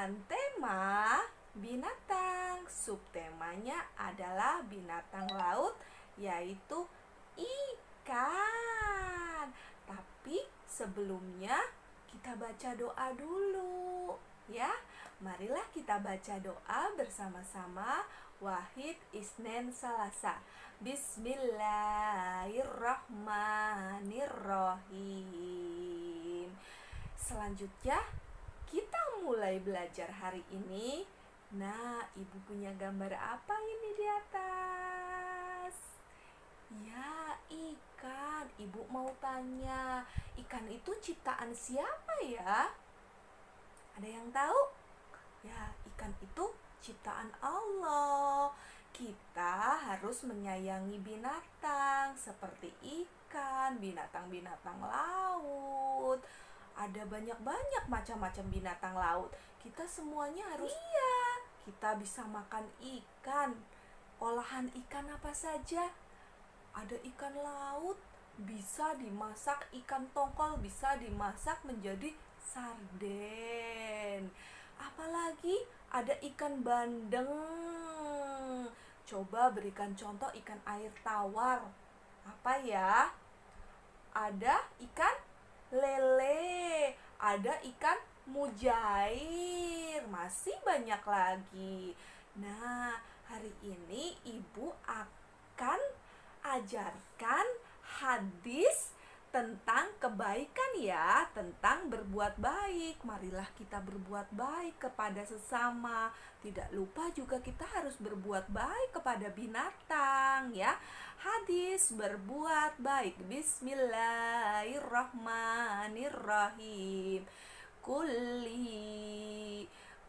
dengan tema binatang. Subtemanya adalah binatang laut, yaitu ikan. Tapi sebelumnya kita baca doa dulu ya. Marilah kita baca doa bersama-sama. Wahid Isnen Salasa. Bismillahirrahmanirrahim. Selanjutnya kita mulai belajar hari ini. Nah, ibu punya gambar apa ini di atas? Ya, ikan. Ibu mau tanya, ikan itu ciptaan siapa ya? Ada yang tahu? Ya, ikan itu ciptaan Allah. Kita harus menyayangi binatang seperti ikan, binatang-binatang laut. Ada banyak-banyak macam-macam binatang laut. Kita semuanya harus kita bisa makan ikan. Olahan ikan apa saja? Ada ikan laut, bisa dimasak ikan tongkol, bisa dimasak menjadi sarden. Apalagi ada ikan bandeng. Coba berikan contoh ikan air tawar. Apa ya? Ada ikan lele, ada ikan mujair, masih banyak lagi. Nah, hari ini ibu akan ajarkan hadis tentang kebaikan ya, tentang berbuat baik. Marilah kita berbuat baik kepada sesama. Tidak lupa juga kita harus berbuat baik kepada binatang ya. Hadis berbuat baik. Bismillahirrahmanirrahim.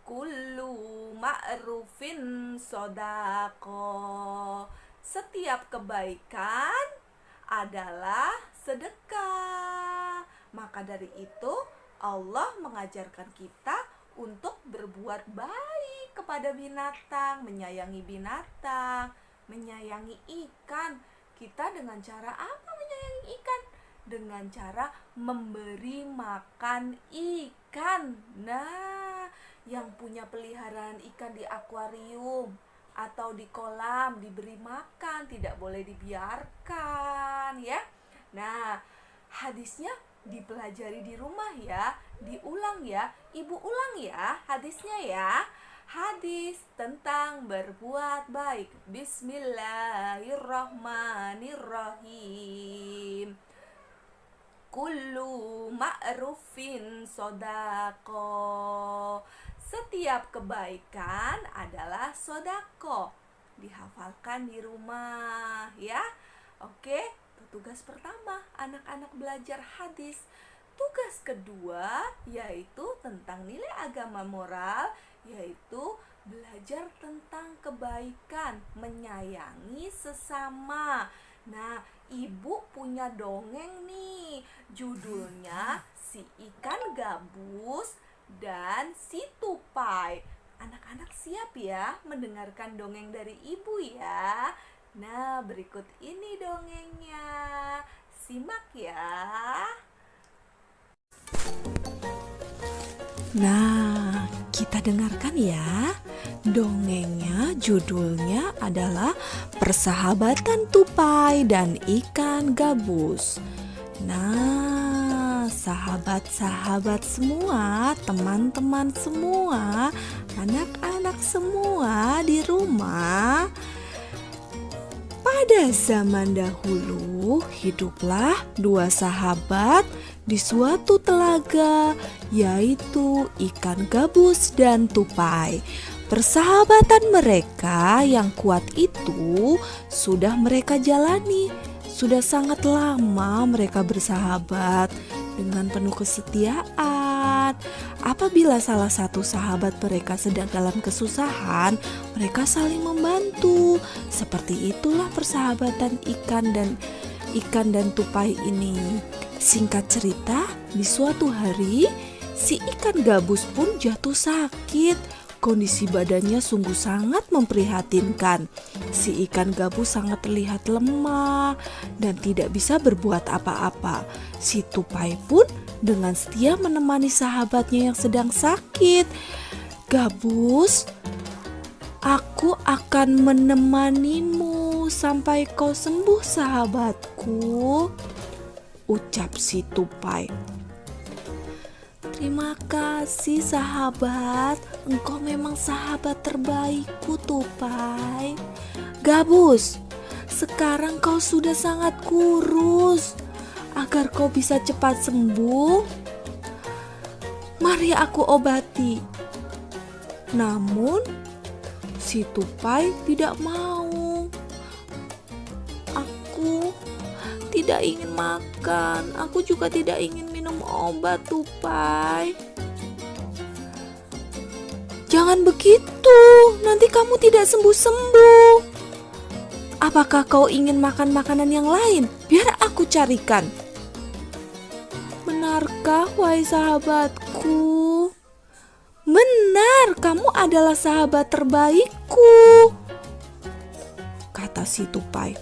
Kullu ma'rufin sodako. Setiap kebaikan adalah sedekah. Maka dari itu Allah mengajarkan kita untuk berbuat baik kepada binatang, menyayangi binatang, menyayangi ikan. Kita dengan cara apa menyayangi ikan? Dengan cara memberi makan ikan. Nah, yang punya peliharaan ikan di akuarium atau di kolam diberi makan, tidak boleh dibiarkan ya. Nah, hadisnya dipelajari di rumah ya, diulang ya. Ibu ulang ya hadisnya ya. Hadis tentang berbuat baik. Bismillahirrahmanirrahim. Kullu ma'rufin sodako. Setiap kebaikan adalah sodako. Dihafalkan di rumah ya. Oke, tugas pertama anak-anak belajar hadis. Tugas kedua yaitu tentang nilai agama moral, yaitu belajar tentang kebaikan, menyayangi sesama. Nah, ibu punya dongeng nih. Judulnya Si Ikan Gabus dan Si Tupai. Anak-anak siap ya mendengarkan dongeng dari ibu ya. Nah, berikut ini dongengnya. Simak ya. Nah, kita dengarkan ya. Dongengnya judulnya adalah Persahabatan Tupai dan Ikan Gabus. Nah, sahabat-sahabat semua, teman-teman semua, anak-anak semua di rumah. Pada zaman dahulu, hiduplah dua sahabat di suatu telaga, yaitu ikan gabus dan tupai. Persahabatan mereka yang kuat itu sudah mereka jalani. Sudah sangat lama mereka bersahabat dengan penuh kesetiaan. Apabila salah satu sahabat mereka sedang dalam kesusahan, mereka saling membantu. Seperti itulah persahabatan ikan dan tupai ini. Singkat cerita, di suatu hari si ikan gabus pun jatuh sakit. Kondisi badannya sungguh sangat memprihatinkan. Si ikan gabus sangat terlihat lemah dan tidak bisa berbuat apa-apa. Si tupai pun dengan setia menemani sahabatnya yang sedang sakit. Gabus, aku akan menemanimu sampai kau sembuh, sahabatku, ucap si tupai. Terima kasih sahabat, engkau memang sahabat terbaikku, tupai. Gabus, sekarang kau sudah sangat kurus. Agar kau bisa cepat sembuh, mari aku obati. Namun si tupai tidak mau. Aku tidak ingin makan, aku juga tidak ingin minum obat, tupai. Jangan begitu, nanti kamu tidak sembuh-sembuh. Apakah kau ingin makan makanan yang lain? Biar aku carikan. Benarkah, wahai sahabatku? Benar, kamu adalah sahabat terbaikku, kata si tupai.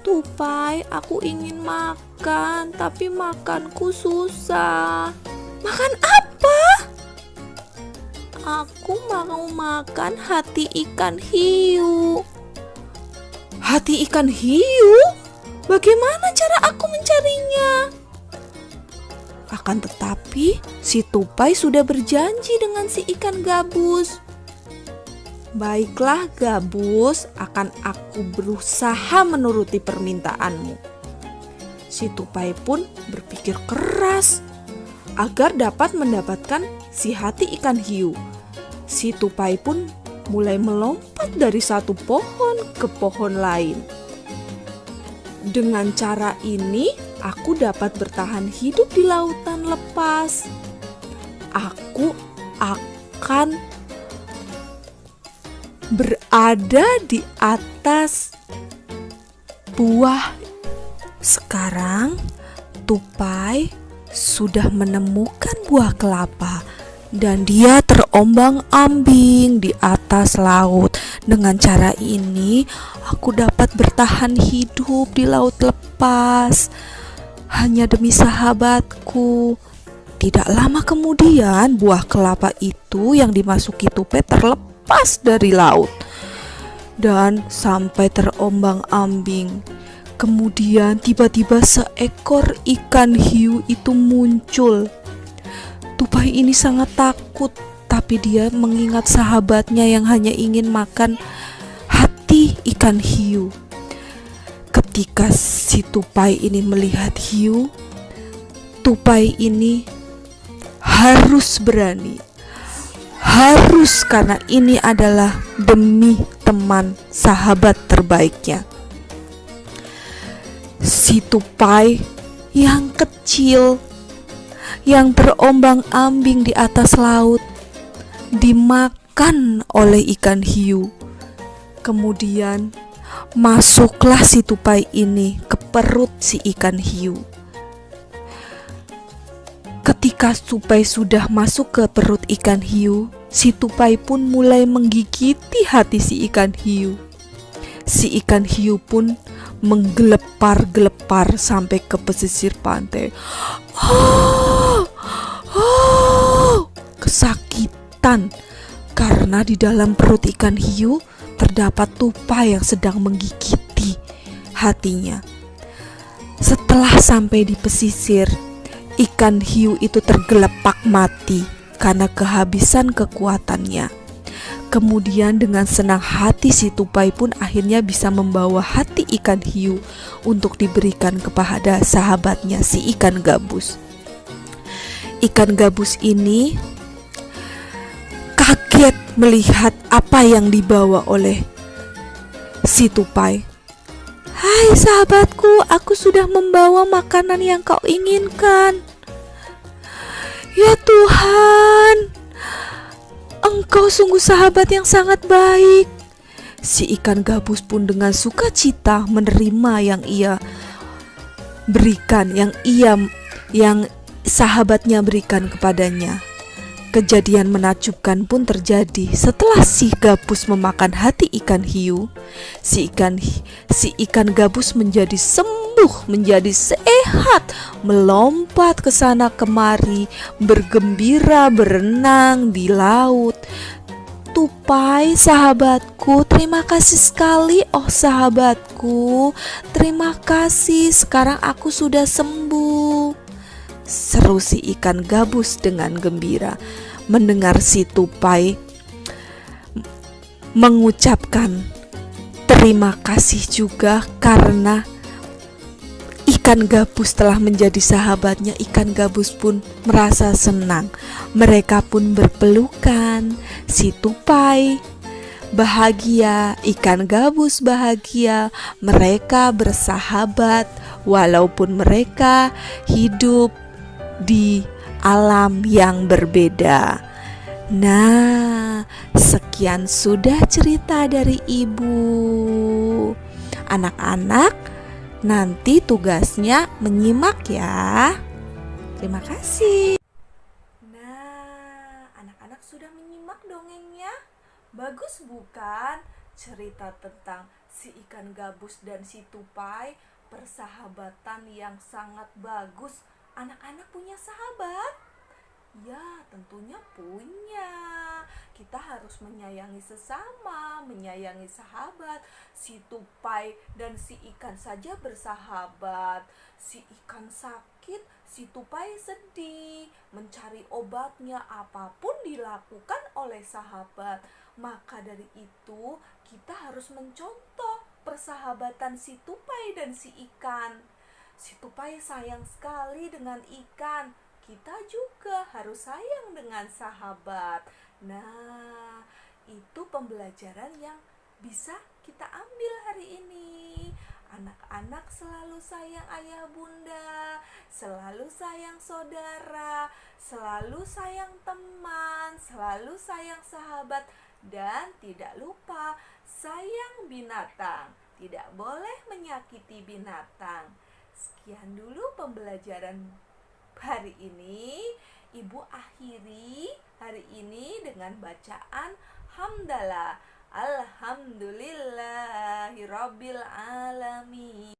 Tupai, aku ingin makan, tapi makanku susah. Makan apa? Aku mau makan hati ikan hiu. Hati ikan hiu? Bagaimana cara aku mencarinya? Akan tetapi, si tupai sudah berjanji dengan si ikan gabus. Baiklah Gabus, akan aku berusaha menuruti permintaanmu. Si tupai pun berpikir keras agar dapat mendapatkan si hati ikan hiu. Si tupai pun mulai melompat dari satu pohon ke pohon lain. Dengan cara ini, aku dapat bertahan hidup di lautan lepas. Aku akan berada di atas buah. Sekarang tupai sudah menemukan buah kelapa dan dia terombang-ambing di atas laut. Dengan cara ini aku dapat bertahan hidup di laut lepas hanya demi sahabatku. Tidak lama kemudian buah kelapa itu yang dimasuki tupai terlepas dari laut dan sampai terombang-ambing. Kemudian tiba-tiba seekor ikan hiu itu muncul. Tupai ini sangat takut, tapi dia mengingat sahabatnya yang hanya ingin makan hati ikan hiu. Ketika si tupai ini melihat hiu, tupai ini harus berani. Harus, karena ini adalah demi teman sahabat terbaiknya. Si tupai yang kecil, yang terombang-ambing di atas laut, dimakan oleh ikan hiu. Kemudian masuklah si tupai ini ke perut si ikan hiu. Ketika tupai sudah masuk ke perut ikan hiu, si tupai pun mulai menggigiti hati si ikan hiu. Si ikan hiu pun menggelepar-gelepar sampai ke pesisir pantai. Kesakitan karena di dalam perut ikan hiu terdapat tupai yang sedang menggigiti hatinya. Setelah sampai di pesisir, ikan hiu itu tergelepak mati karena kehabisan kekuatannya. Kemudian dengan senang hati si tupai pun akhirnya bisa membawa hati ikan hiu untuk diberikan kepada sahabatnya si ikan gabus. Ikan gabus ini kaget melihat apa yang dibawa oleh si tupai. Hai sahabatku, aku sudah membawa makanan yang kau inginkan. Ya Tuhan, engkau sungguh sahabat yang sangat baik. Si ikan gabus pun dengan sukacita menerima yang ia berikan, yang sahabatnya berikan kepadanya. Kejadian menakjubkan pun terjadi setelah si gabus memakan hati ikan hiu. Si ikan gabus menjadi sembuh tumbuh menjadi sehat, melompat ke sana kemari, bergembira berenang di laut. Tupai, sahabatku, terima kasih sekali. Oh sahabatku, terima kasih, sekarang aku sudah sembuh, seru si ikan gabus dengan gembira. Mendengar si tupai mengucapkan terima kasih juga karena ikan gabus telah menjadi sahabatnya, ikan gabus pun merasa senang. Mereka pun berpelukan. Si tupai bahagia, ikan gabus bahagia. Mereka bersahabat walaupun mereka hidup di alam yang berbeda. Nah, sekian sudah cerita dari ibu. Anak-anak, nanti tugasnya menyimak ya. Terima kasih. Nah, anak-anak sudah menyimak dongengnya? Bagus bukan? Cerita tentang si ikan gabus dan si tupai, persahabatan yang sangat bagus. Anak-anak punya sahabat? Ya, tentunya punya. Kita harus menyayangi sesama, menyayangi sahabat. Si tupai dan si ikan saja bersahabat. Si ikan sakit, si tupai sedih, mencari obatnya, apapun dilakukan oleh sahabat. Maka dari itu, kita harus mencontoh persahabatan si tupai dan si ikan. Si tupai sayang sekali dengan ikan. Kita juga harus sayang dengan sahabat. Nah, itu pembelajaran yang bisa kita ambil hari ini. Anak-anak selalu sayang ayah bunda, selalu sayang saudara, selalu sayang teman, selalu sayang sahabat, dan tidak lupa sayang binatang. Tidak boleh menyakiti binatang. Sekian dulu pembelajaran hari ini. Ibu akhiri hari ini dengan bacaan hamdalah. Alhamdulillahirabbil alamin.